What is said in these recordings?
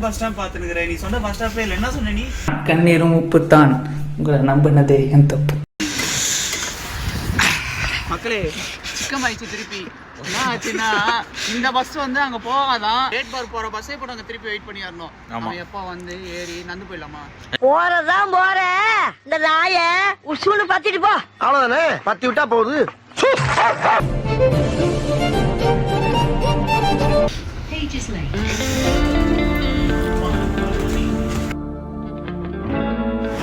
bus stop பாத்துக்கிற நீ சொன்ன பஸ் ஸ்டாப்பே இல்ல என்ன சொன்ன நீ கண்ணீரும் உப்புத்தான் உங்களை நம்பினதே என் தப்பு மக்களே சிக்கம் ஆயிடுச்சு திருப்பி என்ன ஆச்சுன்னா இந்த பஸ் வந்து அங்க போகாதான் ரேட் பார் போற பஸ்ஸே இப்போ நாங்க திருப்பி வெயிட் பண்ணி வரணும் அவன் எப்போ வந்து ஏறி நந்து போயிடலாமா போறதான் போற இந்த நாய உசுன்னு பத்திட்டு போ அவ்வளவுதானே பத்தி விட்டா போகுது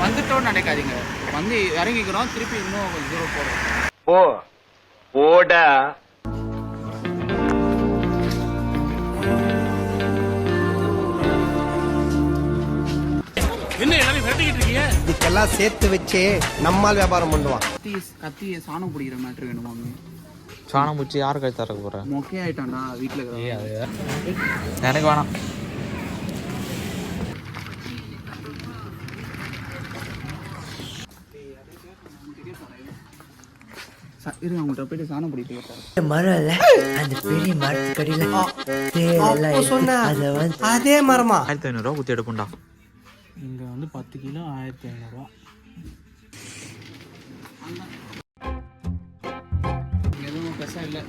வந்துட்டோம்னு நினைக்காதீங்க வந்து இறங்கிக்கிறோம் திருப்பி இன்னும் கொஞ்சம் தூரம் போறோம் ஓ ஓடா என்ன எல்லாரும் விரட்டிக்கிட்டு இருக்கீங்க இதுக்கெல்லாம் சேர்த்து வச்சே நம்மால் வியாபாரம் பண்ணுவான் கத்தி சாணம் பிடிக்கிற மேட்ரு வேணுமாங்க சாணம் பூச்சி யாரு கை தரக்க போற மொக்கே ஆயிட்டான்டா வீட்டுல எனக்கு வேணாம் இருங்க அவங்கள்ட்ட போயிட்டு சாணம் பிடிக்க மரம் இல்ல அந்த பெரிய மரத்துக்கடியில அதே மரமா 1500 ரூபா குத்தி எடுப்போம்டா இங்க வந்து 10 கிலோ 1500 ரூபா எதுவும் பெருசா இல்ல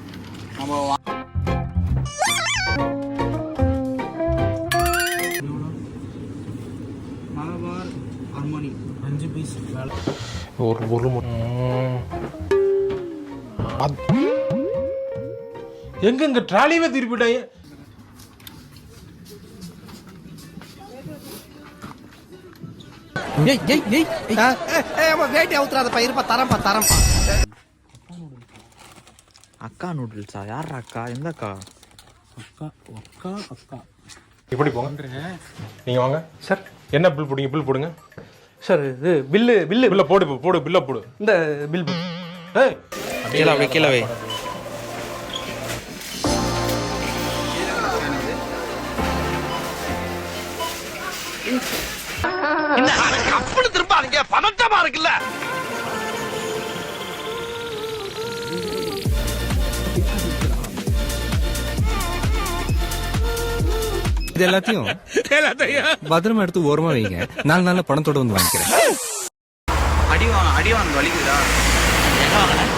நம்ம மலபார் ஹார்மோனி 5 பீஸ் வேலை ஒரு எங்க ட்ராலியவே திருப்பிட்டாங்க வேட்டி அவுத்துறாதப்பா இருப்பா தரம்பா அக்கா நூடுல்ஸா யார் அக்கா எந்த அக்கா அக்கா இப்படி போங்க நீங்க வாங்க சார் என்ன பில் போடுங்க சார் இது பில்லு பில்ல போடு பில்ல போடு இந்த பில் ஏய் கீழே வை கப்பல் திருப்பாருங்க பதட்டமா இருக்குல்ல இது எல்லாத்தையும் பத்திரமா எடுத்து ஓரமா வைங்க 4 நாள்ல பணத்தோட வந்து வாங்கிக்கிறேன் அடி வாங்க வலிக்குதா எங்க வாங்கின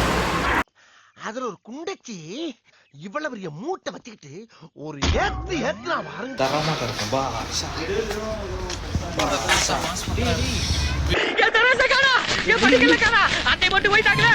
அதுல ஒரு குண்டைக்கு இவ்வளவு பெரிய மூட்டை வச்சுக்கிட்டு ஒரு ஏத்து வாருங்க தரமா இருக்கும் பா என் படிக்கல காணா அத்தை மட்டும் போயிட்டாங்களே